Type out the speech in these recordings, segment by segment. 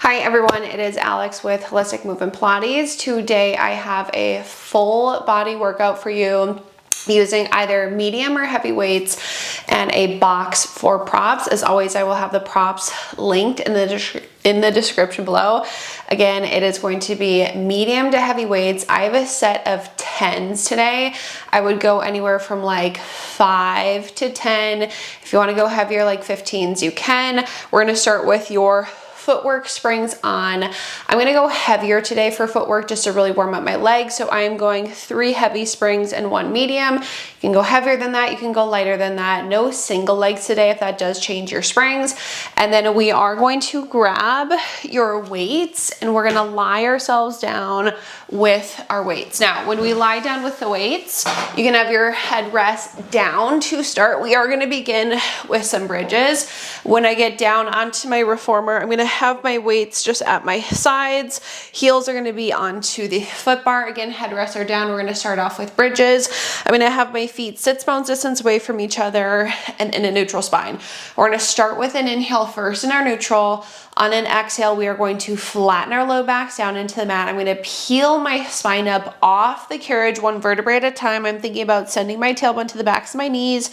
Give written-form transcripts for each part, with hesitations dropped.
Hi everyone, it is Alex with Holistic Movement Pilates. Today I have a full body workout for you using either medium or heavy weights and a box for props. As always, I will have the props linked in the description below. Again, it is going to be medium to heavy weights. I have a set of 10s today. I would go anywhere from like 5 to 10. If you want to go heavier, like 15s, you can. We're going to start with your footwork springs on. I'm gonna go heavier today for footwork just to really warm up my legs. So I am going 3 heavy springs and 1 medium. You can go heavier than that, you can go lighter than that. No single legs today if that does change your springs. And then we are going to grab your weights and we're gonna lie ourselves down with our weights. Now, when we lie down with the weights, you can have your head rest down to start. We are gonna begin with some bridges. When I get down onto my reformer, I'm gonna have my weights just at my sides. Heels are going to be onto the foot bar. Again, headrests are down. We're going to start off with bridges. I'm going to have my feet sits bones distance away from each other and in a neutral spine. We're going to start with an inhale first in our neutral. On an exhale, we are going to flatten our low backs down into the mat. I'm going to peel my spine up off the carriage 1 vertebrae at a time. I'm thinking about sending my tailbone to the backs of my knees,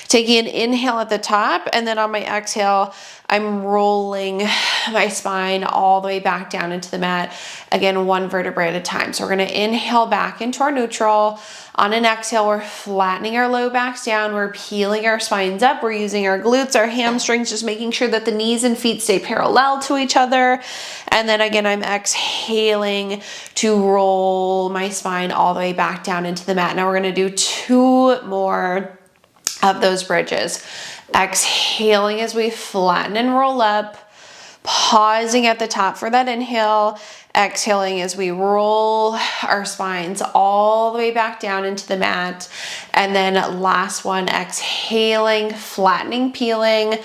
taking an inhale at the top, and then on my exhale, I'm rolling my spine all the way back down into the mat. Again, 1 vertebrae at a time. So we're going to inhale back into our neutral. On an exhale, we're flattening our low backs down. We're peeling our spines up. We're using our glutes, our hamstrings, just making sure that the knees and feet stay parallel to each other. And then again, I'm exhaling to roll my spine all the way back down into the mat. Now we're going to do 2 more of those bridges. Exhaling as we flatten and roll up, pausing at the top for that inhale, exhaling as we roll our spines all the way back down into the mat, and then last one, exhaling, flattening, peeling,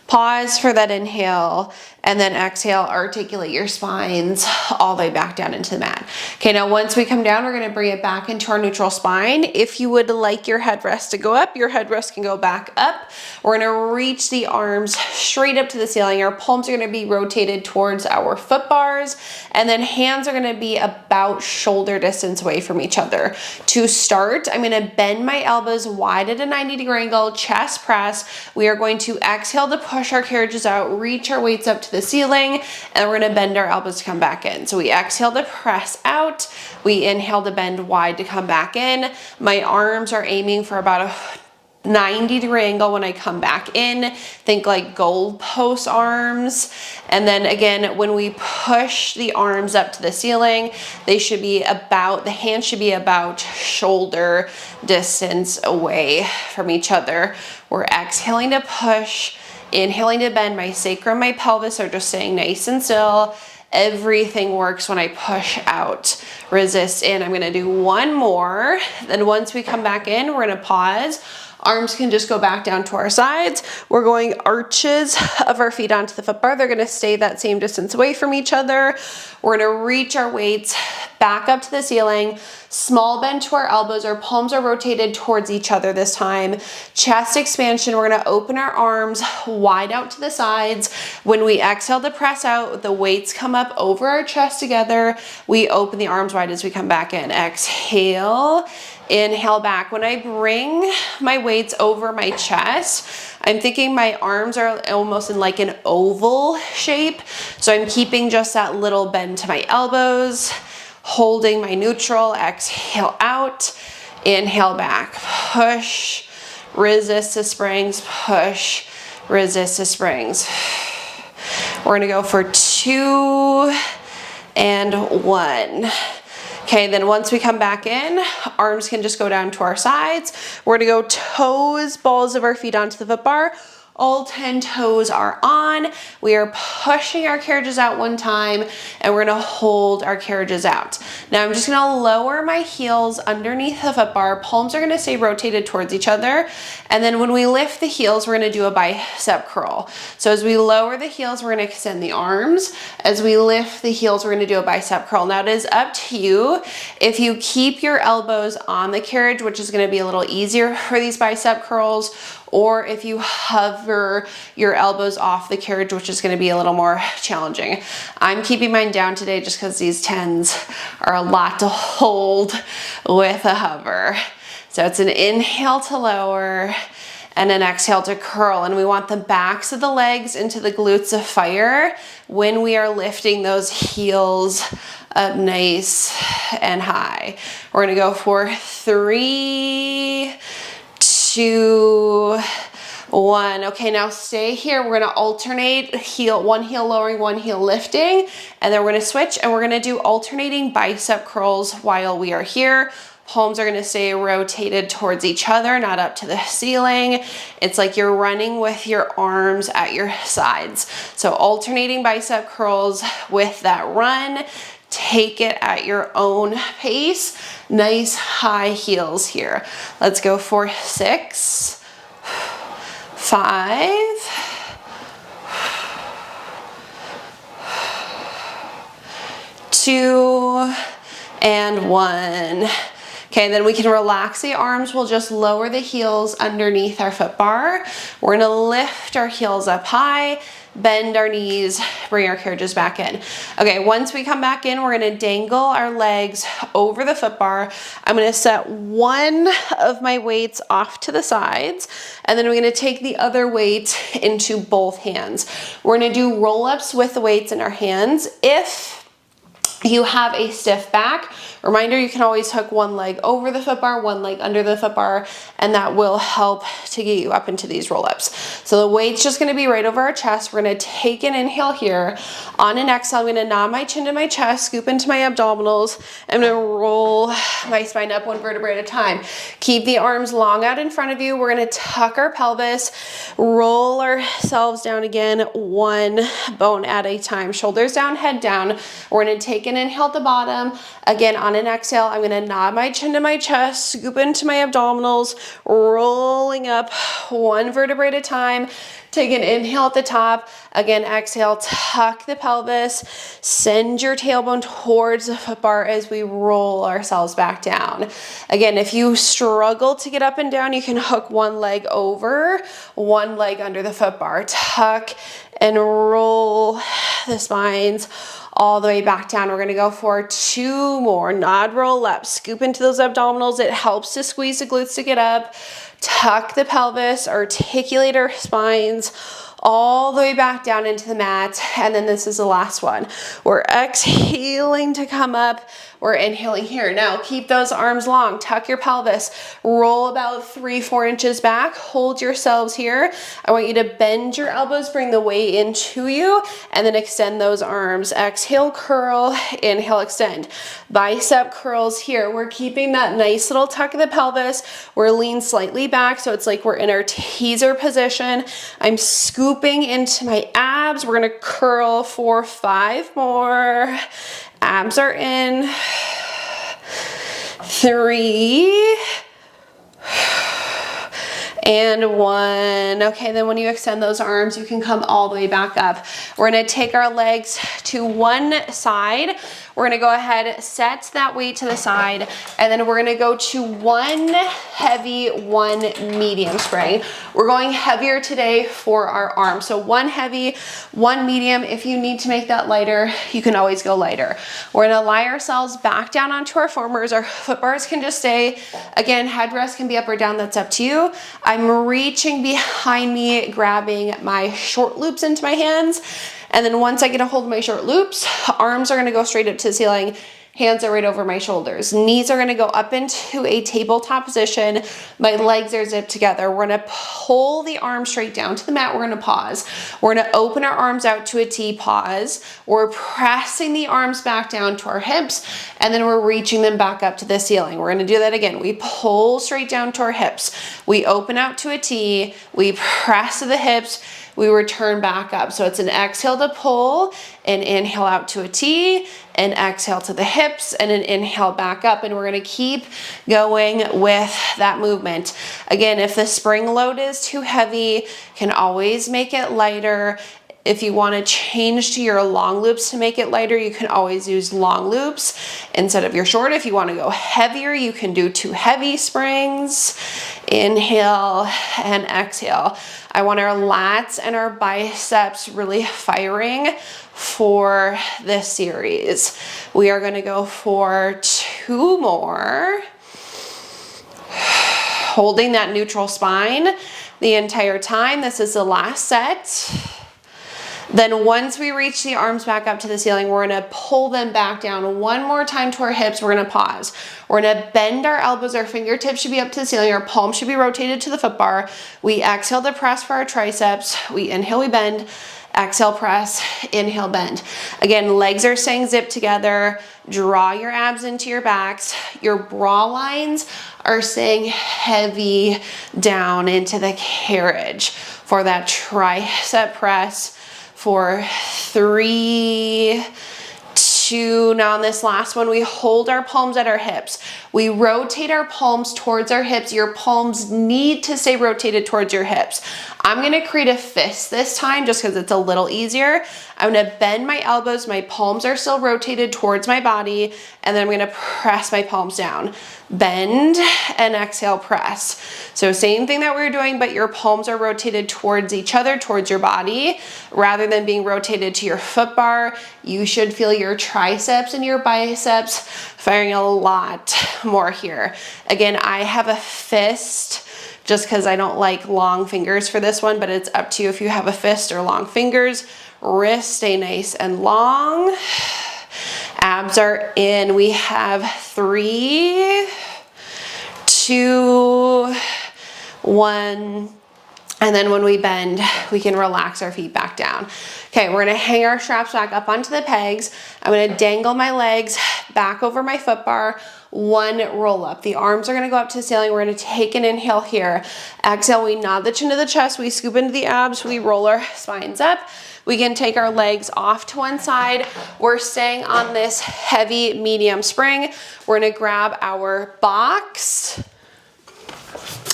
pause for that inhale, and then exhale, articulate your spines all the way back down into the mat. Okay, now once we come down, we're gonna bring it back into our neutral spine. If you would like your headrest to go up, your headrest can go back up. We're gonna reach the arms straight up to the ceiling. Our palms are gonna be rotated towards our foot bars, and then hands are gonna be about shoulder distance away from each other. To start, I'm gonna bend my elbows wide at a 90-degree angle, chest press. We are going to exhale to push our carriages out, reach our weights up to the ceiling, and we're gonna bend our elbows to come back in. So we exhale to press out, we inhale to bend wide to come back in. My arms are aiming for about a 90-degree angle when I come back in. Think like goalpost arms. And then again, when we push the arms up to the ceiling, they should be about, the hands should be about shoulder distance away from each other. We're exhaling to push, inhaling to bend. My sacrum, my pelvis are just staying nice and still. Everything works when I push out, resist in. I'm gonna do 1 more. Then once we come back in, we're gonna pause. Arms can just go back down to our sides. We're going arches of our feet onto the foot bar. They're gonna stay that same distance away from each other. We're gonna reach our weights back up to the ceiling. Small bend to our elbows. Our palms are rotated towards each other this time. Chest expansion. We're gonna open our arms wide out to the sides. When we exhale to press out, the weights come up over our chest together. We open the arms wide as we come back in. Exhale. Inhale back. When I bring my weights over my chest, I'm thinking my arms are almost in like an oval shape. So I'm keeping just that little bend to my elbows, holding my neutral, exhale out, inhale back, push, resist to springs, push, resist to springs. We're gonna go for 2 and 1. Okay, then once we come back in, arms can just go down to our sides. We're gonna go toes, balls of our feet onto the foot bar. All 10 toes are on. We are pushing our carriages out 1 time, and we're gonna hold our carriages out. Now I'm just gonna lower my heels underneath the foot bar. Palms are gonna stay rotated towards each other. And then when we lift the heels, we're gonna do a bicep curl. So as we lower the heels, we're gonna extend the arms. As we lift the heels, we're gonna do a bicep curl. Now it is up to you. If you keep your elbows on the carriage, which is gonna be a little easier for these bicep curls, or if you hover your elbows off the carriage, which is gonna be a little more challenging. I'm keeping mine down today just because these 10s are a lot to hold with a hover. So it's an inhale to lower and an exhale to curl. And we want the backs of the legs into the glutes of fire when we are lifting those heels up nice and high. We're gonna go for 3, 2, 1. Okay, now stay here. We're gonna alternate one heel lowering, one heel lifting, and then we're gonna switch and we're gonna do alternating bicep curls while we are here. Palms are gonna stay rotated towards each other, not up to the ceiling. It's like you're running with your arms at your sides. So alternating bicep curls with that run. Take it at your own pace. Nice high heels here. Let's go for 6, 5, 2, and 1. Okay, then we can relax the arms. We'll just lower the heels underneath our foot bar. We're gonna lift our heels up high, bend our knees, bring our carriages back in. Okay, once we come back in, we're gonna dangle our legs over the foot bar. I'm gonna set one of my weights off to the sides, and then we're gonna take the other weight into both hands. We're gonna do roll-ups with the weights in our hands. If you have a stiff back, reminder, you can always hook one leg over the foot bar, one leg under the foot bar, and that will help to get you up into these roll-ups. So the weight's just gonna be right over our chest. We're gonna take an inhale here. On an exhale, I'm gonna nod my chin to my chest, scoop into my abdominals. I'm gonna roll my spine up one vertebrae at a time. Keep the arms long out in front of you. We're gonna tuck our pelvis, roll ourselves down again, one bone at a time. Shoulders down, head down. We're gonna take an inhale at the bottom. Again, on an exhale, I'm gonna nod my chin to my chest, scoop into my abdominals, rolling up one vertebrae at a time. Take an inhale at the top. Again, exhale, tuck the pelvis, send your tailbone towards the foot bar as we roll ourselves back down. Again, if you struggle to get up and down, you can hook one leg over, one leg under the foot bar. Tuck and roll the spines all the way back down. We're gonna go for 2 more. Nod, roll up, scoop into those abdominals. It helps to squeeze the glutes to get up. Tuck the pelvis, articulate our spines all the way back down into the mat. And then this is the last one. We're exhaling to come up. We're inhaling here. Now keep those arms long, tuck your pelvis, roll about 3-4 inches back, hold yourselves here. I want you to bend your elbows, bring the weight into you, and then extend those arms. Exhale, curl, inhale, extend. Bicep curls here. We're keeping that nice little tuck of the pelvis. We're lean slightly back, so it's like we're in our teaser position. I'm scooping into my abs. We're gonna curl for 5 more. Abs are in. 3 and 1. Okay, then when you extend those arms, you can come all the way back up. We're gonna take our legs to one side. We're gonna go ahead, set that weight to the side, and then we're gonna go to one heavy, one medium spring. We're going heavier today for our arms. So one heavy, one medium. If you need to make that lighter, you can always go lighter. We're gonna lie ourselves back down onto our formers. Our foot bars can just stay. Again, headrest can be up or down, that's up to you. I'm reaching behind me, grabbing my short loops into my hands. And then once I get a hold of my short loops, arms are gonna go straight up to the ceiling. Hands are right over my shoulders. Knees are gonna go up into a tabletop position. My legs are zipped together. We're gonna pull the arms straight down to the mat. We're gonna pause. We're gonna open our arms out to a T, pause. We're pressing the arms back down to our hips, and then we're reaching them back up to the ceiling. We're gonna do that again. We pull straight down to our hips. We open out to a T. We press to the hips. We return back up. So it's an exhale to pull, an inhale out to a T, an exhale to the hips, and an inhale back up. And we're gonna keep going with that movement. Again, if the spring load is too heavy, can always make it lighter. If you want to change to your long loops to make it lighter, you can always use long loops instead of your short. If you want to go heavier, you can do 2 heavy springs. Inhale and exhale. I want our lats and our biceps really firing for this series. We are going to go for 2 more. Holding that neutral spine the entire time. This is the last set. Then once we reach the arms back up to the ceiling, we're gonna pull them back down one more time to our hips. We're gonna pause. We're gonna bend our elbows, our fingertips should be up to the ceiling, our palms should be rotated to the foot bar. We exhale to press for our triceps. We inhale, we bend. Exhale, press, inhale, bend. Again, legs are staying zipped together. Draw your abs into your backs. Your bra lines are staying heavy down into the carriage for that tricep press for 3, 2. Now on this last one, we hold our palms at our hips. We rotate our palms towards our hips. Your palms need to stay rotated towards your hips. I'm gonna create a fist this time just because it's a little easier. I'm gonna bend my elbows. My palms are still rotated towards my body, and then I'm gonna press my palms down. Bend and exhale, press. So same thing that we were doing, but your palms are rotated towards each other, towards your body, rather than being rotated to your foot bar. You should feel your triceps and your biceps firing a lot more here. Again, I have a fist just because I don't like long fingers for this one, but it's up to you if you have a fist or long fingers. Wrists stay nice and long. Abs are in. We have 3, 2, 1. And then when we bend, we can relax our feet back down. Okay, we're gonna hang our straps back up onto the pegs. I'm gonna dangle my legs back over my foot bar. 1 roll up. The arms are gonna go up to the ceiling. We're gonna take an inhale here. Exhale, we nod the chin to the chest. We scoop into the abs. We roll our spines up. We can take our legs off to one side. We're staying on this heavy medium spring. We're gonna grab our box.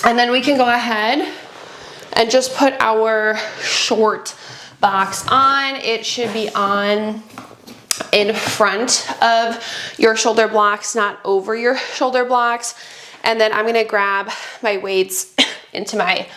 And then we can go ahead and just put our short box on. It should be on in front of your shoulder blocks, not over your shoulder blocks. And then I'm gonna grab my weights into my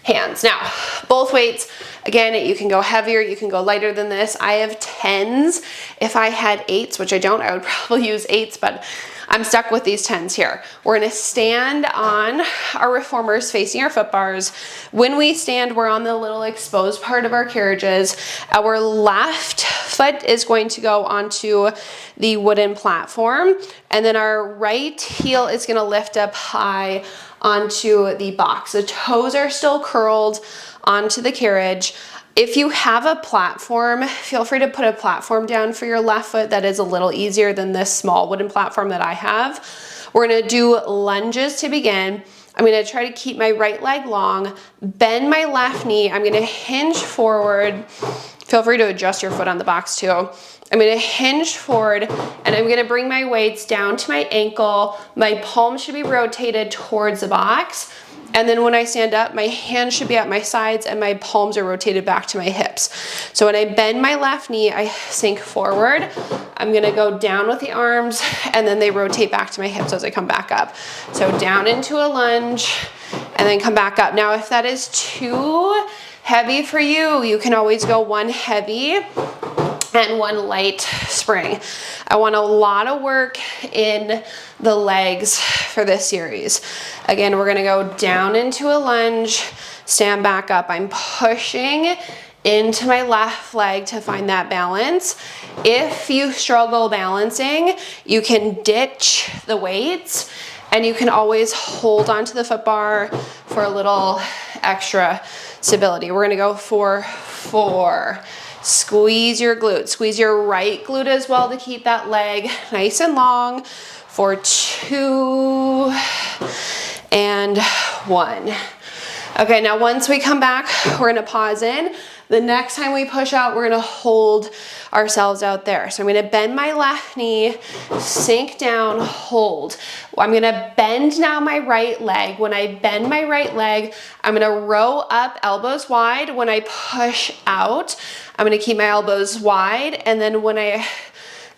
hands. Now, both weights, again, you can go heavier, you can go lighter than this. I have 10s. If I had 8s, which I don't, I would probably use 8s, but I'm stuck with these 10s here. We're gonna stand on our reformers facing our foot bars. When we stand, we're on the little exposed part of our carriages. Our left foot is going to go onto the wooden platform, and then our right heel is gonna lift up high onto the box. The toes are still curled onto the carriage. If you have a platform, feel free to put a platform down for your left foot. That is a little easier than this small wooden platform that I have. We're gonna do lunges to begin. I'm gonna try to keep my right leg long, bend my left knee. I'm gonna hinge forward. Feel free to adjust your foot on the box too. I'm gonna hinge forward, and I'm gonna bring my weights down to my ankle. My palms should be rotated towards the box. And then when I stand up, my hands should be at my sides and my palms are rotated back to my hips. So when I bend my left knee, I sink forward. I'm gonna go down with the arms, and then they rotate back to my hips as I come back up. So down into a lunge, and then come back up. Now, if that is too heavy for you, you can always go 1 heavy and 1 light spring. I want a lot of work in the legs for this series. Again, we're gonna go down into a lunge, stand back up. I'm pushing into my left leg to find that balance. If you struggle balancing, you can ditch the weights, and you can always hold onto the foot bar for a little extra stability. We're gonna go for 4. Squeeze your glute. Squeeze your right glute as well to keep that leg nice and long for 2 and 1. Okay, now once we come back, we're gonna pause in. The next time we push out, we're gonna hold ourselves out there. So I'm gonna bend my left knee, sink down, hold. I'm gonna bend now my right leg. When I bend my right leg, I'm gonna row up, elbows wide. When I push out, I'm gonna keep my elbows wide, and then when I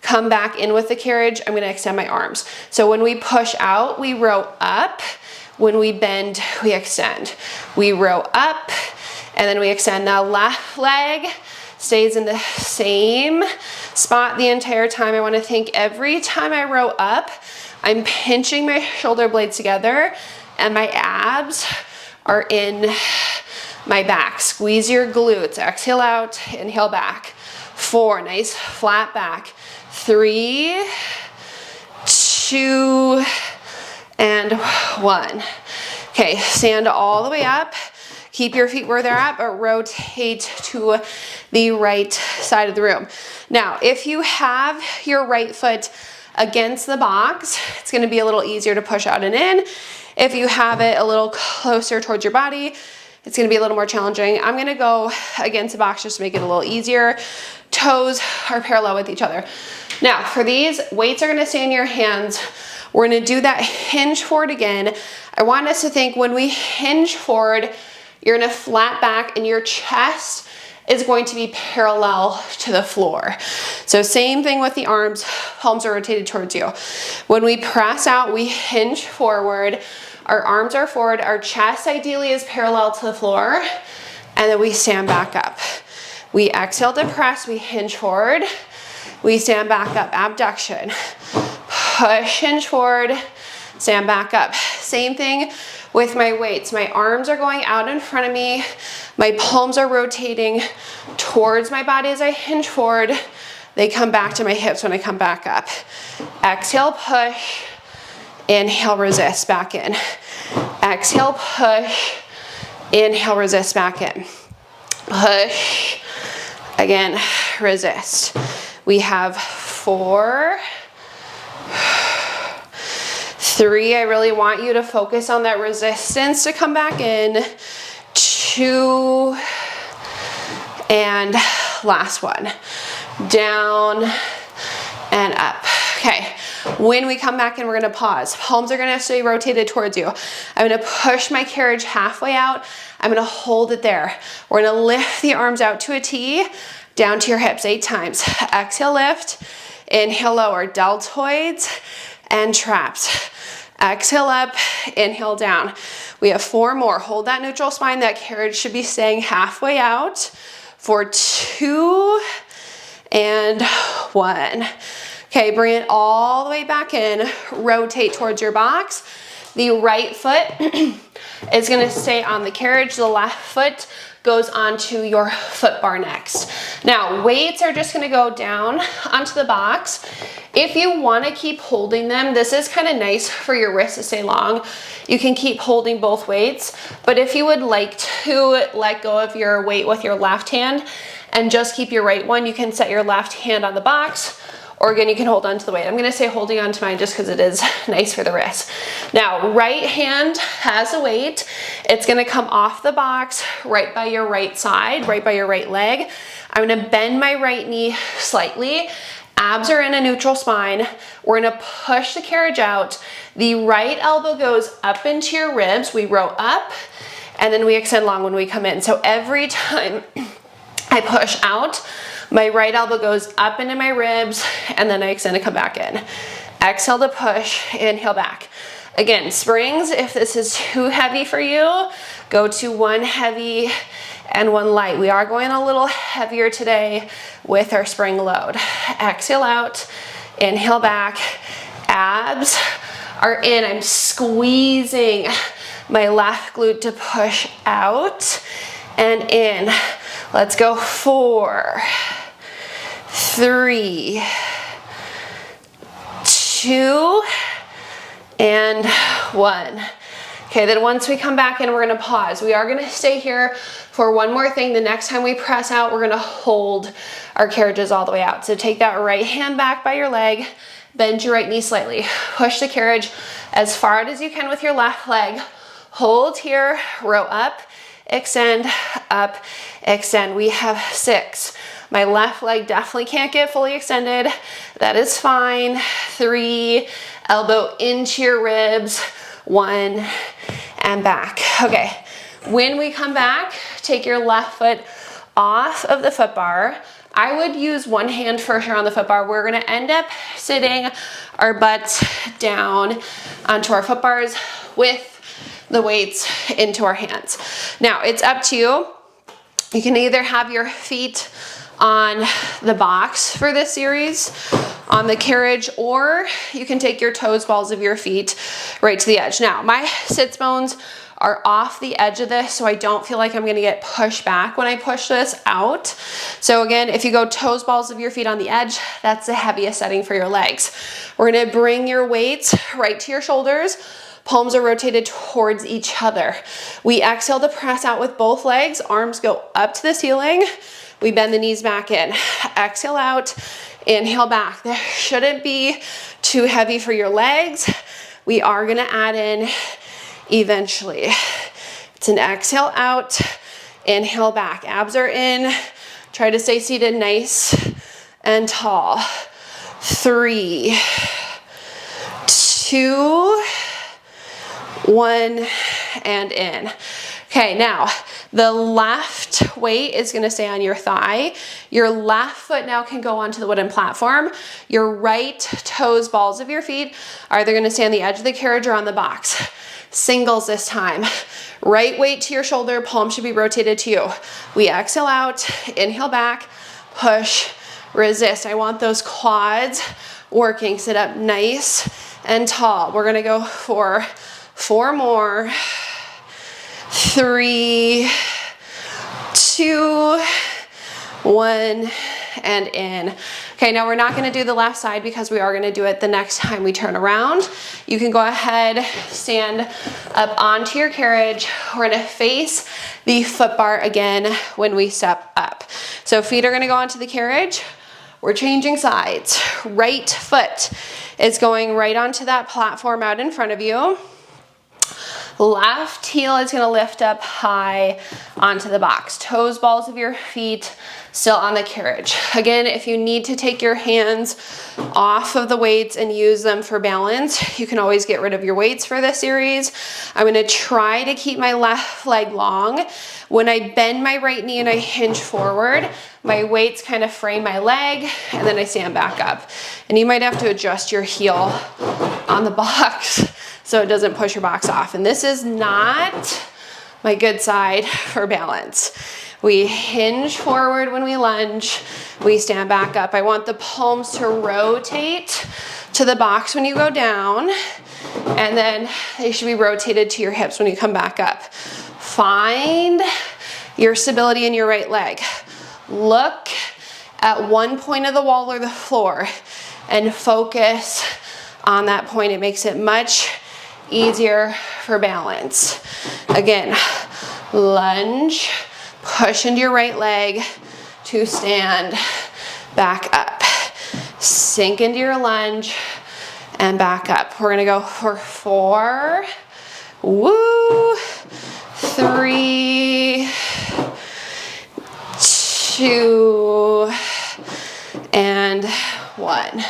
come back in with the carriage, I'm gonna extend my arms. So when we push out, we row up. When we bend, we extend. We row up, and then we extend. Now left leg stays in the same spot the entire time. I wanna think every time I row up, I'm pinching my shoulder blades together and my abs are in my back. Squeeze your glutes. Exhale out, inhale back. 4, nice flat back. 3, 2, and 1. Okay, stand all the way up. Keep your feet where they're at, but rotate to the right side of the room. Now, if you have your right foot against the box, it's gonna be a little easier to push out and in. If you have it a little closer towards your body, it's gonna be a little more challenging. I'm gonna go against the box just to make it a little easier. Toes are parallel with each other. Now, for these, weights are gonna stay in your hands. We're gonna do that hinge forward again. I want us to think when we hinge forward, you're gonna flat back and your chest is going to be parallel to the floor. So same thing with the arms, palms are rotated towards you. When we press out, we hinge forward, our arms are forward, our chest ideally is parallel to the floor, and then we stand back up. We exhale to press, we hinge forward, we stand back up, abduction. Push, hinge forward, stand back up. Same thing with my weights. My arms are going out in front of me. My palms are rotating towards my body as I hinge forward. They come back to my hips when I come back up. Exhale, push. Inhale, resist, back in. Exhale, push. Inhale, resist, back in. Push. Again, resist. We have 4, 3, I really want you to focus on that resistance to come back in. 2, and last one. Down and up. Okay, when we come back in, we're gonna pause. Palms are gonna stay rotated towards you. I'm gonna push my carriage halfway out. I'm gonna hold it there. We're gonna lift the arms out to a T, down to your hips 8 times. Exhale, lift. Inhale, lower, deltoids and traps. Exhale up, inhale down. We have 4 more. Hold that neutral spine. That carriage should be staying halfway out for 2 and 1. Okay, bring it all the way back in. Rotate towards your box. The right foot is gonna stay on the carriage. The left foot goes onto your foot bar next. Now, weights are just gonna go down onto the box. If you wanna keep holding them, this is kind of nice for your wrists to stay long. You can keep holding both weights, but if you would like to let go of your weight with your left hand and just keep your right one, you can set your left hand on the box, or again, you can hold on to the weight. I'm gonna say holding on to mine just because it is nice for the wrist. Now, right hand has a weight. It's gonna come off the box right by your right side, right by your right leg. I'm gonna bend my right knee slightly. Abs are in a neutral spine. We're gonna push the carriage out. The right elbow goes up into your ribs. We row up, and then we extend long when we come in. So every time I push out, my right elbow goes up into my ribs, and then I extend to come back in. Exhale to push, inhale back. Again, springs, if this is too heavy for you, go to 1 heavy and 1 light. We are going a little heavier today with our spring load. Exhale out, inhale back. Abs are in. I'm squeezing my left glute to push out and in. Let's go. 4, 3, 2, and 1. Okay, then once we come back in, we're gonna pause. We are gonna stay here for one more thing. The next time we press out, we're gonna hold our carriages all the way out. So take that right hand back by your leg, bend your right knee slightly. Push the carriage as far out as you can with your left leg. Hold here, row up, extend, up, extend. We have 6. My left leg definitely can't get fully extended. That is fine. 3, elbow into your ribs. 1, and back. Okay, when we come back, take your left foot off of the foot bar. I would use one hand for sure on the foot bar. We're gonna end up sitting our butts down onto our foot bars with the weights into our hands. Now, it's up to you. You can either have your feet on the box for this series, on the carriage, or you can take your toes, balls of your feet right to the edge. Now, my sits bones are off the edge of this, so I don't feel like I'm gonna get pushed back when I push this out. So again, if you go toes, balls of your feet on the edge, that's the heaviest setting for your legs. We're gonna bring your weights right to your shoulders. Palms are rotated towards each other. We exhale to press out with both legs. Arms go up to the ceiling. We bend the knees back in. Exhale out, inhale back. This shouldn't be too heavy for your legs. We are gonna add in eventually. It's an exhale out, inhale back. Abs are in. Try to stay seated nice and tall. 3, 2, 1, and in. Okay, now the left weight is gonna stay on your thigh. Your left foot now can go onto the wooden platform. Your right toes, balls of your feet are either gonna stay on the edge of the carriage or on the box. Singles this time. Right weight to your shoulder, palm should be rotated to you. We exhale out, inhale back, push, resist. I want those quads working. Sit up nice and tall. We're gonna go for 4 more. 3, 2, 1, and in. Okay, now we're not gonna do the left side because we are gonna do it the next time we turn around. You can go ahead, stand up onto your carriage. We're gonna face the foot bar again when we step up. So feet are gonna go onto the carriage. We're changing sides. Right foot is going right onto that platform out in front of you. Left heel is gonna lift up high onto the box. Toes, balls of your feet still on the carriage. Again, if you need to take your hands off of the weights and use them for balance, you can always get rid of your weights for this series. I'm gonna try to keep my left leg long. When I bend my right knee and I hinge forward, my weights kind of frame my leg, and then I stand back up. And you might have to adjust your heel on the box so it doesn't push your box off. And this is not my good side for balance. We hinge forward when we lunge, we stand back up. I want the palms to rotate to the box when you go down, and then they should be rotated to your hips when you come back up. Find your stability in your right leg. Look at one point of the wall or the floor and focus on that point. It makes it much easier for balance. Again, lunge, push into your right leg to stand back up. Sink into your lunge and back up. We're gonna go for 4, 3, 2, and 1.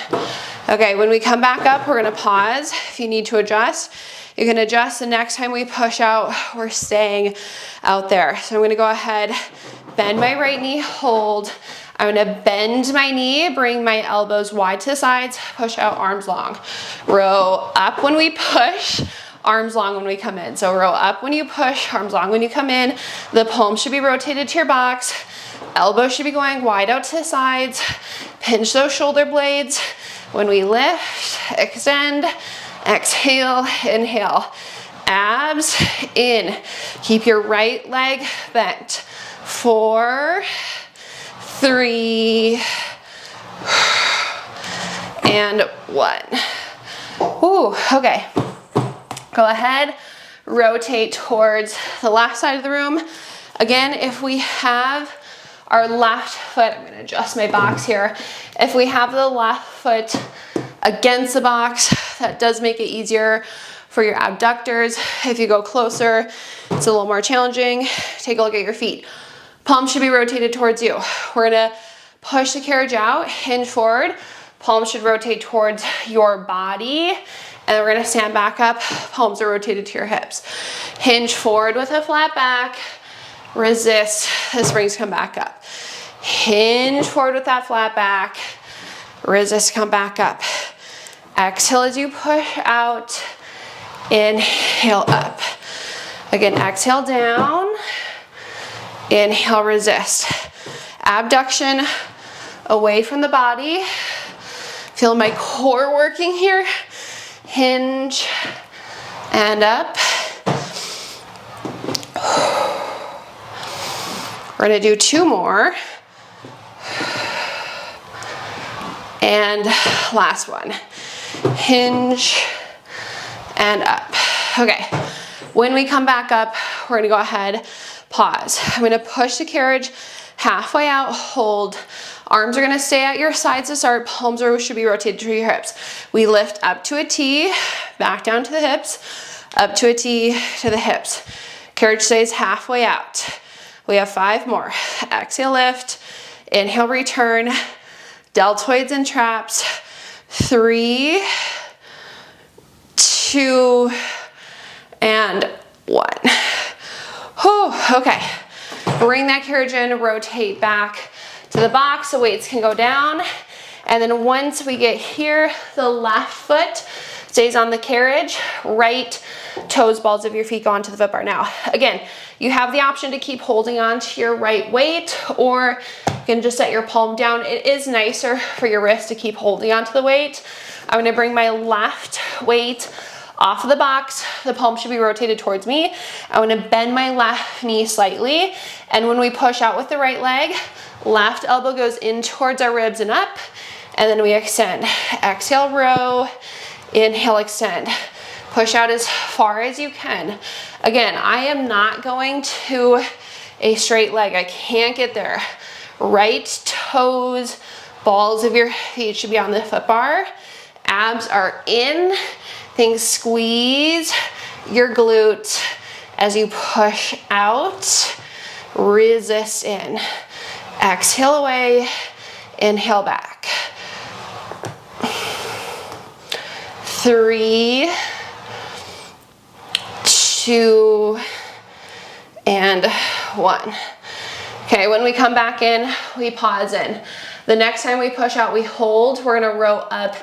Okay, when we come back up, we're gonna pause. If you need to adjust, you can adjust. The next time we push out, we're staying out there. So I'm gonna go ahead, bend my right knee, hold. I'm gonna bend my knee, bring my elbows wide to the sides, push out, arms long. Row up when we push, arms long when we come in. So row up when you push, arms long when you come in. The palms should be rotated to your box. Elbows should be going wide out to the sides. Pinch those shoulder blades. When we lift, extend, exhale, inhale. Abs in. Keep your right leg bent. 4, 3, and 1. Ooh, okay. Go ahead, rotate towards the left side of the room. Again, if we have our left foot, I'm gonna adjust my box here. If we have the left foot against the box, that does make it easier for your abductors. If you go closer, it's a little more challenging. Take a look at your feet. Palms should be rotated towards you. We're gonna push the carriage out, hinge forward. Palms should rotate towards your body. And then we're gonna stand back up. Palms are rotated to your hips. Hinge forward with a flat back. Resist, the springs come back up. Hinge forward with that flat back. Resist, come back up. Exhale as you push out. Inhale up. Again, exhale down. Inhale, resist. Abduction away from the body. Feel my core working here. Hinge and up. We're gonna do 2 more. And last one. Hinge and up. Okay, when we come back up, we're gonna go ahead, pause. I'm gonna push the carriage halfway out, hold. Arms are gonna stay at your sides to start. Palms should be rotated to your hips. We lift up to a T, back down to the hips, up to a T to the hips. Carriage stays halfway out. We have 5 more. Exhale, lift. Inhale, return. Deltoids and traps. 3, 2, and 1. Whew, okay. Bring that carriage in, rotate back to the box. The weights can go down. And then once we get here, the left foot stays on the carriage. Right toes, balls of your feet go onto the foot bar. Now, again, you have the option to keep holding on to your right weight, or you can just set your palm down. It is nicer for your wrist to keep holding onto the weight. I'm gonna bring my left weight off of the box. The palm should be rotated towards me. I'm gonna bend my left knee slightly. And when we push out with the right leg, left elbow goes in towards our ribs and up. And then we extend. Exhale, row. Inhale, extend. Push out as far as you can. Again, I am not going to a straight leg. I can't get there. Right toes, balls of your feet should be on the foot bar. Abs are in. Things squeeze your glutes as you push out. Resist in. Exhale away. Inhale back. 3, 2, and 1. Okay, when we come back in, we pause in. The next time we push out, we hold. We're gonna row up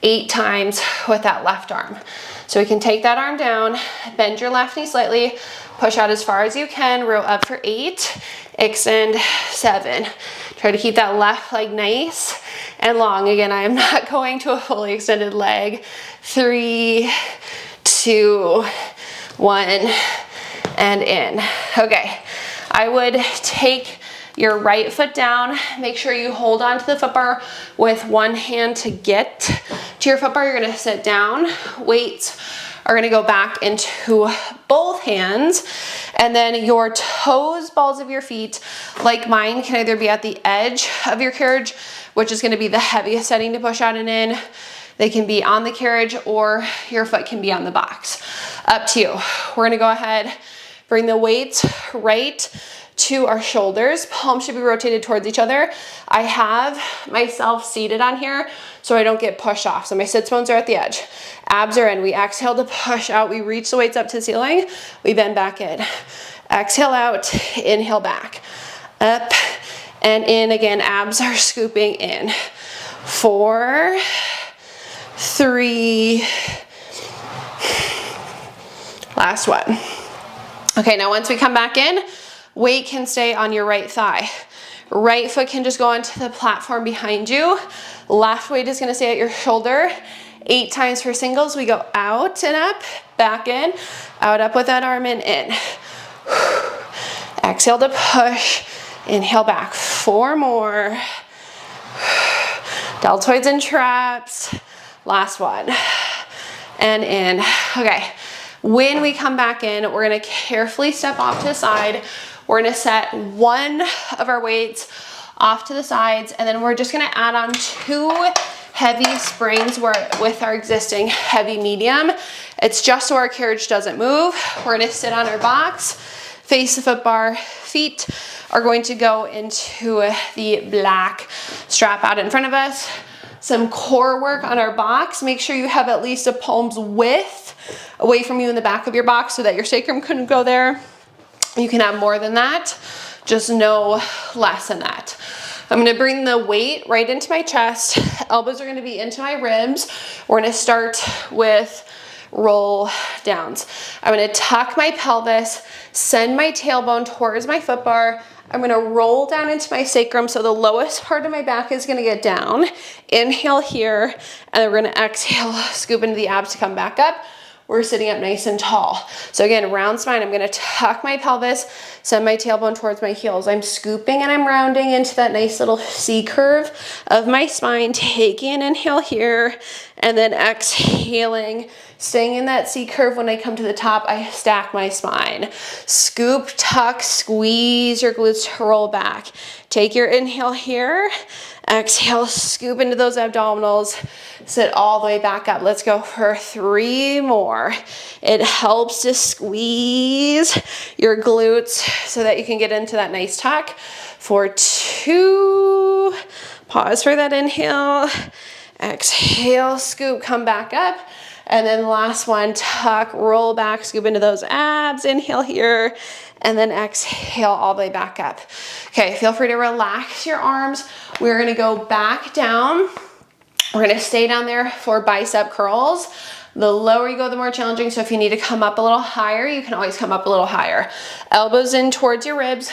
8 times with that left arm. So we can take that arm down, bend your left knee slightly, push out as far as you can, row up for 8, extend 7. Try to keep that left leg nice and long. Again, I am not going to a fully extended leg. 3, 2, 1, and in. Okay, I would take your right foot down. Make sure you hold on to the foot bar with one hand to get to your foot bar. You're gonna sit down. Weights are gonna go back into both hands. And then your toes, balls of your feet, like mine, can either be at the edge of your carriage, which is gonna be the heaviest setting to push out and in. They can be on the carriage, or your foot can be on the box. Up to you. We're gonna go ahead, bring the weights right to our shoulders. Palms should be rotated towards each other. I have myself seated on here so I don't get pushed off. So my sits bones are at the edge. Abs are in. We exhale to push out. We reach the weights up to the ceiling. We bend back in. Exhale out, inhale back. Up and in again. Abs are scooping in. 4, 3, last one. Okay, now once we come back in, weight can stay on your right thigh. Right foot can just go onto the platform behind you. Left weight is gonna stay at your shoulder. 8 times for singles. We go out and up, back in, out, up with that arm and in. Exhale to push, inhale back. 4 more. Deltoids and traps. Last one. And in. Okay. When we come back in, we're gonna carefully step off to the side. We're gonna set one of our weights off to the sides, and then we're just gonna add on 2 heavy springs with our existing heavy medium. It's just so our carriage doesn't move. We're gonna sit on our box, face the foot bar, feet are going to go into the black strap out in front of us. Some core work on our box. Make sure you have at least a palm's width away from you in the back of your box so that your sacrum couldn't go there. You can have more than that, just no less than that. I'm gonna bring the weight right into my chest. Elbows are gonna be into my ribs. We're gonna start with roll downs. I'm gonna tuck my pelvis, send my tailbone towards my foot bar. I'm gonna roll down into my sacrum so the lowest part of my back is gonna get down. Inhale here, and then we're gonna exhale, scoop into the abs to come back up. We're sitting up nice and tall. So again, round spine, I'm gonna tuck my pelvis, send my tailbone towards my heels. I'm scooping and I'm rounding into that nice little C curve of my spine, taking an inhale here, and then exhaling, staying in that C curve. When I come to the top, I stack my spine. Scoop, tuck, squeeze your glutes to roll back. Take your inhale here, exhale, scoop into those abdominals, sit all the way back up. Let's go for 3 more. It helps to squeeze your glutes so that you can get into that nice tuck. For 2, pause for that inhale, exhale, scoop, come back up. And then last one, tuck, roll back, scoop into those abs, inhale here, and then exhale all the way back up. Okay, feel free to relax your arms. We're gonna go back down. We're gonna stay down there for bicep curls. The lower you go, the more challenging. So if you need to come up a little higher, you can always come up a little higher. Elbows in towards your ribs.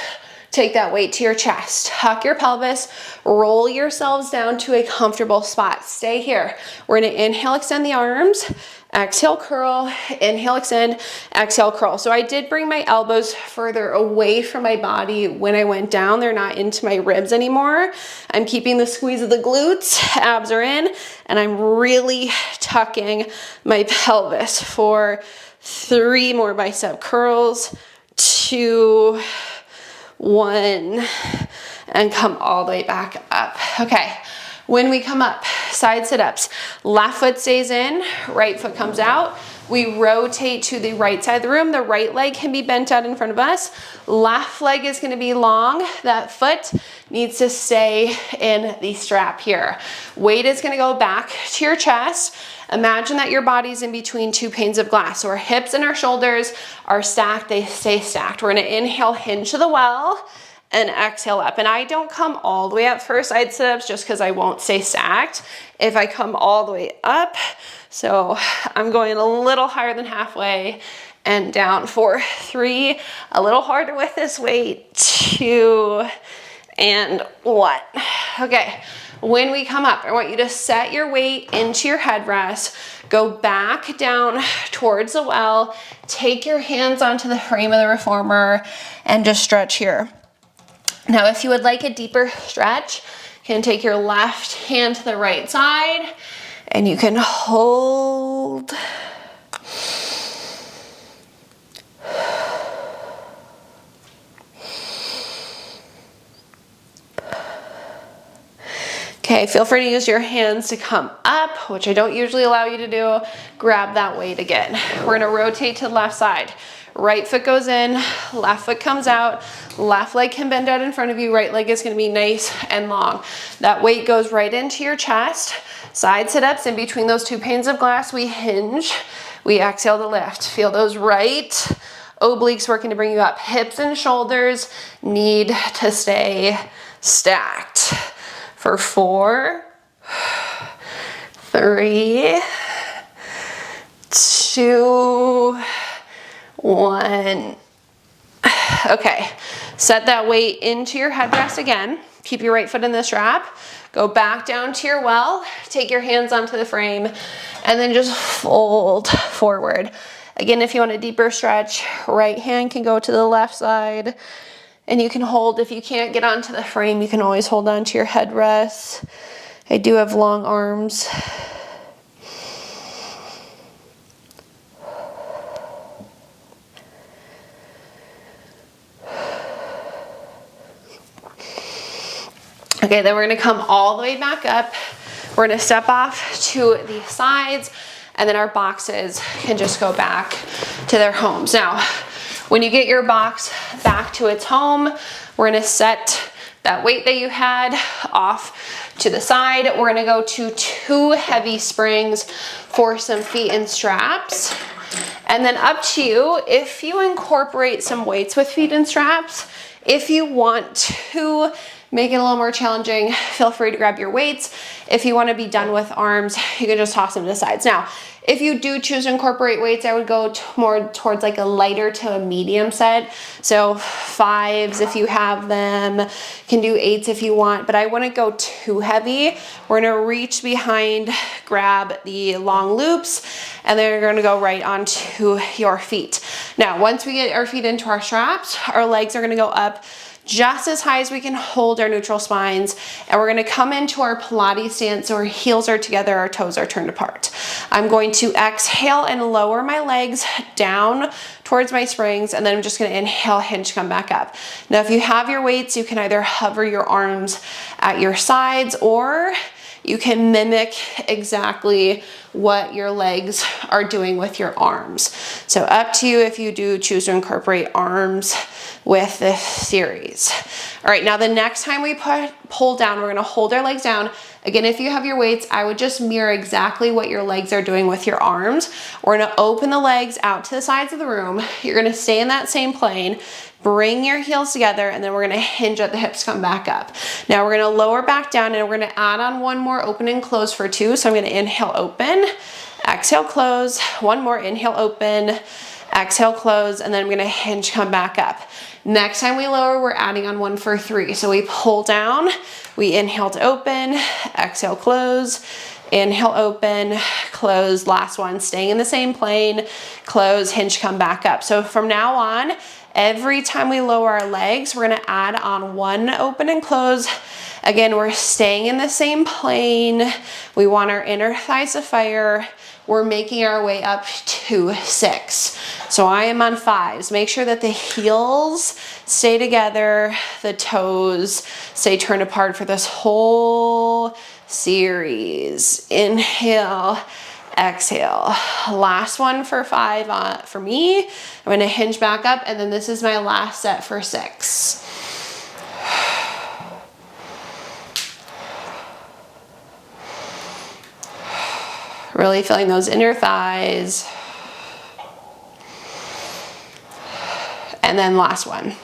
Take that weight to your chest. Tuck your pelvis. Roll yourselves down to a comfortable spot. Stay here. We're gonna inhale, extend the arms. Exhale, curl. Inhale, extend. Exhale, curl. So I did bring my elbows further away from my body when I went down. They're not into my ribs anymore. I'm keeping the squeeze of the glutes. Abs are in. And I'm really tucking my pelvis for 3 more bicep curls. 2, 1, and come all the way back up. Okay, when we come up, side sit-ups, left foot stays in, right foot comes out. We rotate to the right side of the room. The right leg can be bent out in front of us. Left leg is gonna be long. That foot needs to stay in the strap here. Weight is gonna go back to your chest. Imagine that your body's in between 2 panes of glass. So our hips and our shoulders are stacked, they stay stacked. We're gonna inhale, hinge to the well, and exhale up. And I don't come all the way up for side sit-ups just because I won't stay stacked if I come all the way up. So I'm going a little higher than halfway and down for 3, a little harder with this weight, 2, and 1. Okay. When we come up, I want you to set your weight into your headrest, go back down towards the well, take your hands onto the frame of the reformer, and just stretch here. Now, if you would like a deeper stretch, you can take your left hand to the right side, and you can hold. Okay, feel free to use your hands to come up, which I don't usually allow you to do. Grab that weight again. We're gonna rotate to the left side. Right foot goes in, left foot comes out, left leg can bend out in front of you, right leg is gonna be nice and long. That weight goes right into your chest. Side sit-ups in between those 2 panes of glass, we hinge, we exhale to lift. Feel those right obliques working to bring you up. Hips and shoulders need to stay stacked. For 4, 3, 2, 1. Okay, set that weight into your headrest again. Keep your right foot in the strap. Go back down to your well. Take your hands onto the frame and then just fold forward. Again, if you want a deeper stretch, right hand can go to the left side. And you can hold, if you can't get onto the frame, you can always hold on to your headrest. I do have long arms. Okay, then we're gonna come all the way back up. We're gonna step off to the sides, and then our boxes can just go back to their homes. Now, When you get your box back to its home, we're gonna set that weight that you had off to the side. We're gonna go to 2 heavy springs for some feet and straps. And then up to you, if you incorporate some weights with feet and straps, if you want to make it a little more challenging, feel free to grab your weights. If you want to be done with arms, you can just toss them to the sides. Now, if you do choose to incorporate weights, I would go more towards like a lighter to a medium set. So 5s if you have them, can do 8s if you want, but I wouldn't go too heavy. We're gonna reach behind, grab the long loops, and then you're gonna go right onto your feet. Now, once we get our feet into our straps, our legs are gonna go up just as high as we can hold our neutral spines, and we're gonna come into our Pilates stance so our heels are together, our toes are turned apart. I'm going to exhale and lower my legs down towards my springs, and then I'm just gonna inhale, hinge, come back up. Now, if you have your weights, you can either hover your arms at your sides, or you can mimic exactly what your legs are doing with your arms. So up to you if you do choose to incorporate arms with this series. All right, now the next time we pull down, we're gonna hold our legs down. Again, if you have your weights, I would just mirror exactly what your legs are doing with your arms. We're gonna open the legs out to the sides of the room. You're gonna stay in that same plane, bring your heels together, and then we're gonna hinge at the hips, come back up. Now we're gonna lower back down, and we're gonna add on one more open and close for 2. So I'm gonna inhale, open, exhale, close, one more, inhale, open, exhale, close, and then I'm gonna hinge, come back up. Next time we lower, we're adding on one for 3. So we pull down, we inhale to open, exhale, close, inhale, open, close, last one, staying in the same plane, close, hinge, come back up. So from now on, every time we lower our legs, we're gonna add on one open and close. Again, we're staying in the same plane. We want our inner thighs to fire. We're making our way up to 6. So I am on 5s. Make sure that the heels stay together, the toes stay turned apart for this whole series. Inhale, exhale. Last one for 5 for me. I'm gonna hinge back up, and then this is my last set for 6. Really feeling those inner thighs. And then last one.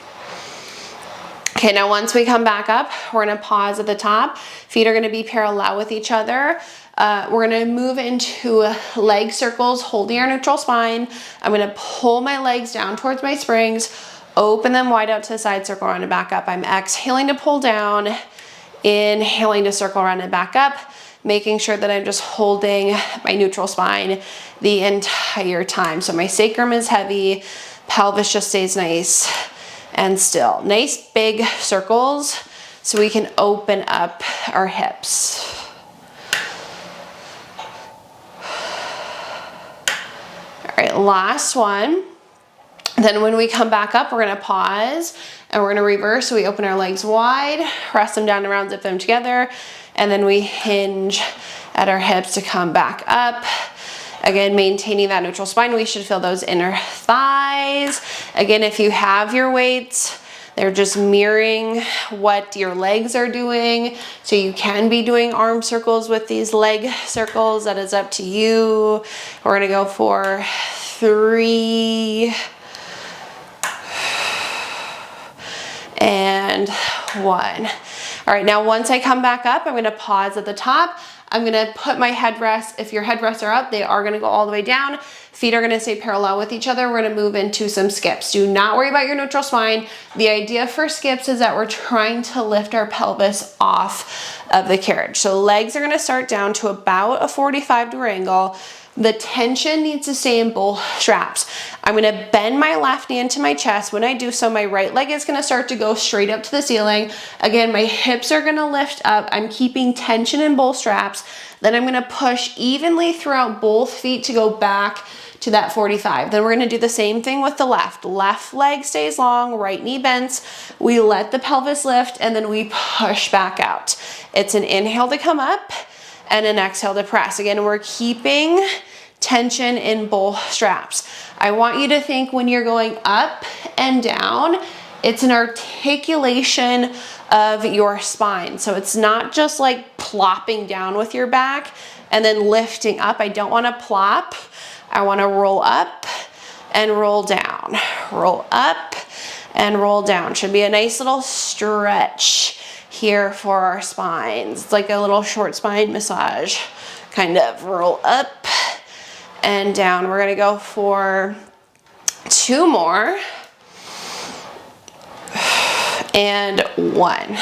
Okay, now once we come back up, we're gonna pause at the top. Feet are gonna be parallel with each other. We're gonna move into leg circles, holding our neutral spine. I'm gonna pull my legs down towards my springs, open them wide out to the side, circle around and back up. I'm exhaling to pull down, inhaling to circle around and back up, making sure that I'm just holding my neutral spine the entire time. So my sacrum is heavy, pelvis just stays nice and still. Nice big circles so we can open up our hips. All right, last one. Then when we come back up, we're gonna pause and we're gonna reverse. So we open our legs wide, press them down around, zip them together, and then we hinge at our hips to come back up. Again, maintaining that neutral spine. We should feel those inner thighs. Again, if you have your weights, they're just mirroring what your legs are doing. So you can be doing arm circles with these leg circles. That is up to you. We're gonna go for 3 and 1. All right, now once I come back up, I'm gonna pause at the top. I'm gonna put my headrests, if your headrests are up, they are gonna go all the way down. Feet are gonna stay parallel with each other. We're gonna move into some skips. Do not worry about your neutral spine. The idea for skips is that we're trying to lift our pelvis off of the carriage. So legs are gonna start down to about a 45-degree angle. The tension needs to stay in both straps. I'm gonna bend my left knee into my chest. When I do so, my right leg is gonna start to go straight up to the ceiling. Again, my hips are gonna lift up. I'm keeping tension in both straps. Then I'm gonna push evenly throughout both feet to go back to that 45. Then we're gonna do the same thing with the left. Left leg stays long, right knee bends. We let the pelvis lift, and then we push back out. It's an inhale to come up and an exhale to press. Again, we're keeping tension in both straps. I want you to think when you're going up and down, it's an articulation of your spine. So it's not just like plopping down with your back and then lifting up. I don't want to plop. I want to roll up and roll down. Roll up and roll down. Should be a nice little stretch here for our spines. It's like a little short spine massage. Kind of roll up and down. We're gonna go for 2 more. And 1.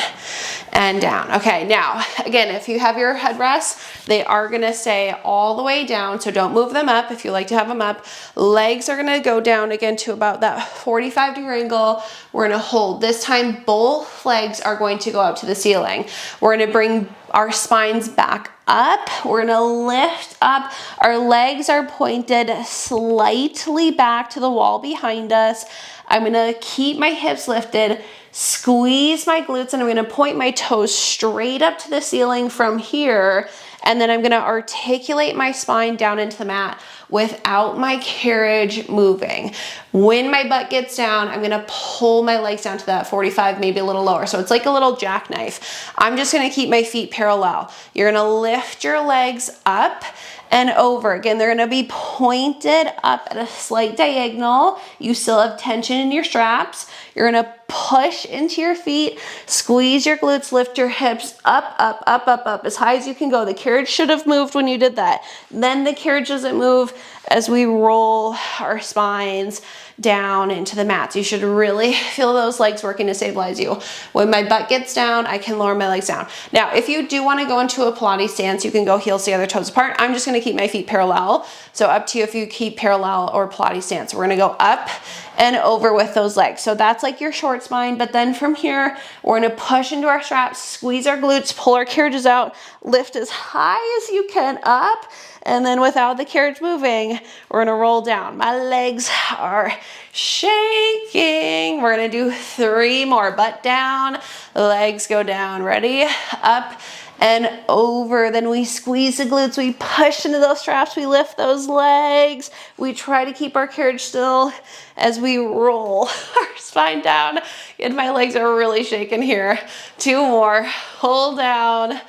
And down. Okay, now, again, if you have your headrests, they are gonna stay all the way down, so don't move them up if you like to have them up. Legs are gonna go down again to about that 45-degree angle. We're gonna hold. This time, both legs are going to go up to the ceiling. We're gonna bring our spines back up. We're gonna lift up. Our legs are pointed slightly back to the wall behind us. I'm gonna keep my hips lifted, squeeze my glutes, and I'm gonna point my toes straight up to the ceiling from here. And then I'm gonna articulate my spine down into the mat without my carriage moving. When my butt gets down, I'm gonna pull my legs down to that 45, maybe a little lower. So it's like a little jackknife. I'm just gonna keep my feet parallel. You're gonna lift your legs up and over. Again, they're gonna be pointed up at a slight diagonal. You still have tension in your straps. You're gonna push into your feet, squeeze your glutes, lift your hips up, up, up, up, up, as high as you can go. The carriage should have moved when you did that. Then the carriage doesn't move as we roll our spines down into the mats. You should really feel those legs working to stabilize you. When my butt gets down, I can lower my legs down. Now, if you do want to go into a Pilates stance, you can go heels together, toes apart. I'm just going to keep my feet parallel. So up to you if you keep parallel or Pilates stance. We're going to go up and over with those legs. So that's like your short spine. But then from here, we're going to push into our straps, squeeze our glutes, pull our carriages out, lift as high as you can up. And then without the carriage moving, we're gonna roll down. My legs are shaking. We're gonna do 3 more. Butt down, legs go down. Ready? Up and over. Then we squeeze the glutes. We push into those straps. We lift those legs. We try to keep our carriage still as we roll our spine down. And my legs are really shaking here. 2 more. Hold down.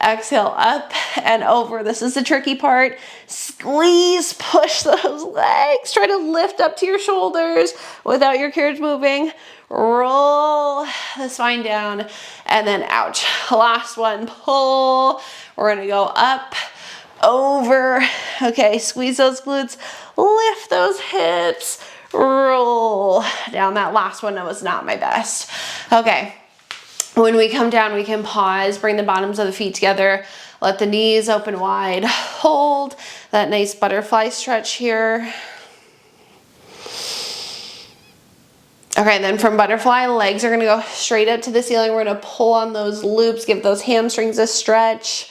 Exhale, up and over. This is the tricky part. Squeeze, push those legs. Try to lift up to your shoulders without your carriage moving. Roll the spine down and then ouch. Last one, pull. We're gonna go up, over. Okay, squeeze those glutes, lift those hips, roll down. That last one was not my best. Okay. When we come down, we can pause, bring the bottoms of the feet together, let the knees open wide, hold that nice butterfly stretch here. Okay, then from butterfly, legs are gonna go straight up to the ceiling. We're gonna pull on those loops, give those hamstrings a stretch.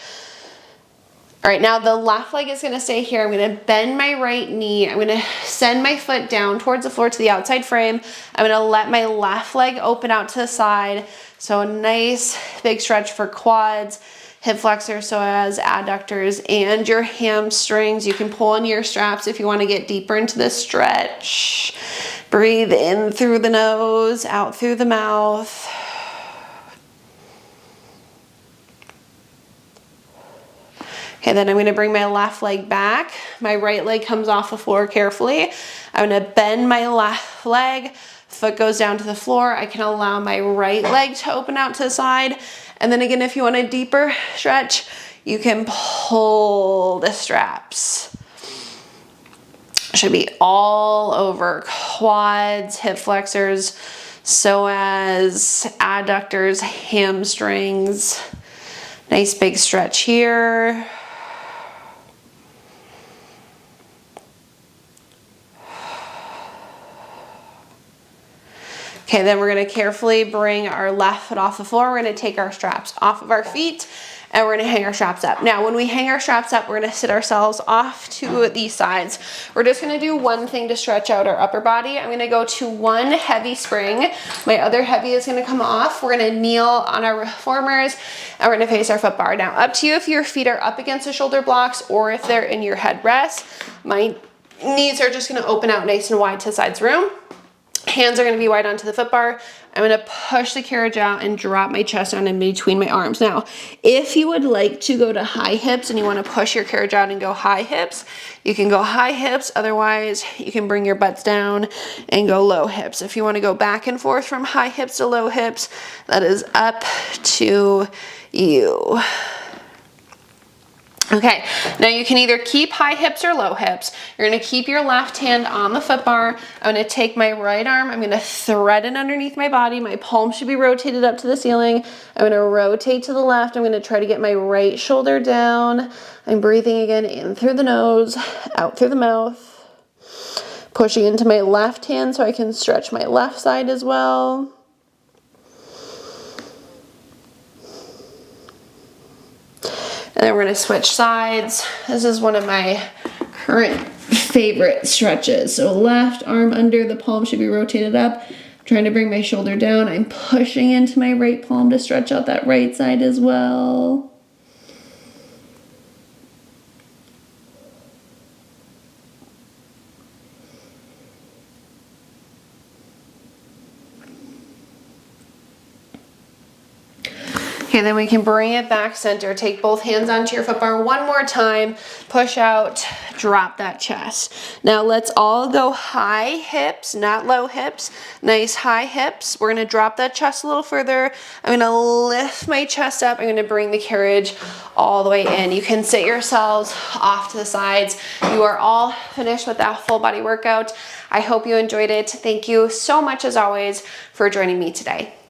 All right, now the left leg is gonna stay here. I'm gonna bend my right knee. I'm gonna send my foot down towards the floor to the outside frame. I'm gonna let my left leg open out to the side. So a nice big stretch for quads, hip flexors, so as adductors, and your hamstrings. You can pull on your straps if you wanna get deeper into this stretch. Breathe in through the nose, out through the mouth. Okay, then I'm gonna bring my left leg back. My right leg comes off the floor carefully. I'm gonna bend my left leg, foot goes down to the floor. I can allow my right leg to open out to the side. And then again, if you want a deeper stretch, you can pull the straps. Should be all over quads, hip flexors, psoas, adductors, hamstrings. Nice big stretch here. Okay, then we're gonna carefully bring our left foot off the floor. We're gonna take our straps off of our feet, and we're gonna hang our straps up. Now, when we hang our straps up, we're gonna sit ourselves off to these sides. We're just gonna do one thing to stretch out our upper body. I'm gonna go to one heavy spring. My other heavy is gonna come off. We're gonna kneel on our reformers, and we're gonna face our foot bar. Now, up to you if your feet are up against the shoulder blocks or if they're in your headrest. My knees are just gonna open out nice and wide to the sides room. Hands are gonna be wide onto the foot bar. I'm gonna push the carriage out and drop my chest down in between my arms. Now, if you would like to go to high hips and you wanna push your carriage out and go high hips, you can go high hips. Otherwise, you can bring your butts down and go low hips. If you wanna go back and forth from high hips to low hips, that is up to you. Okay, now you can either keep high hips or low hips. You're gonna keep your left hand on the foot bar. I'm gonna take my right arm, I'm gonna thread it underneath my body. My palm should be rotated up to the ceiling. I'm gonna rotate to the left. I'm gonna try to get my right shoulder down. I'm breathing again in through the nose, out through the mouth. Pushing into my left hand so I can stretch my left side as well. And then we're gonna switch sides. This is one of my current favorite stretches. So left arm under, the palm should be rotated up. I'm trying to bring my shoulder down. I'm pushing into my right palm to stretch out that right side as well. Okay, then we can bring it back center. Take both hands onto your foot bar one more time. Push out, drop that chest. Now let's all go high hips, not low hips. Nice high hips. We're gonna drop that chest a little further. I'm gonna lift my chest up. I'm gonna bring the carriage all the way in. You can sit yourselves off to the sides. You are all finished with that full body workout. I hope you enjoyed it. Thank you so much as always for joining me today.